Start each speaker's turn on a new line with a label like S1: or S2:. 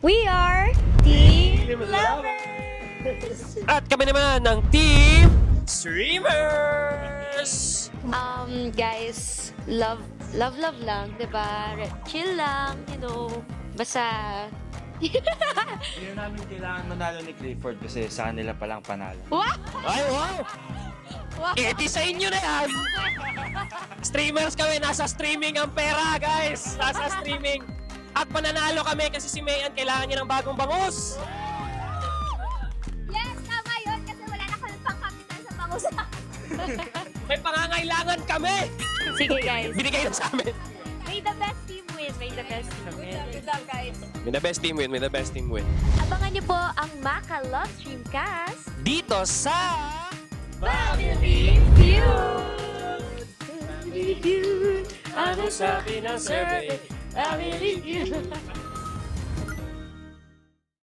S1: We are Team Lovers!
S2: At kami naman ng Team Streamers!
S1: Guys, love lang, diba? Chill lang, basta...
S3: Hindi na namin kailangan manalo ni Clifford kasi sa kanila palang panalo.
S1: Wow!
S2: Ay, wow!
S1: Wow!
S2: Sa inyo na yan! Streamers kami, nasa streaming ang pera, guys! Nasa streaming. At mananalo kami kasi si Mayan kailangan niya ng bagong bangus!
S4: Yes, tama yun kasi wala na kami pang-capital sa pangusa.
S2: May pangangailangan kami!
S1: Sige guys,
S2: Binigay na sa amin.
S1: may the best team win, may the best team win.
S4: Good luck, guys.
S2: May the best team win, may the best team win.
S1: Abangan niyo po ang Maka Love Streamcast.
S2: Dito sa...
S1: Family Feud! Family Feud! Ano sabi ng survey? Family Feud!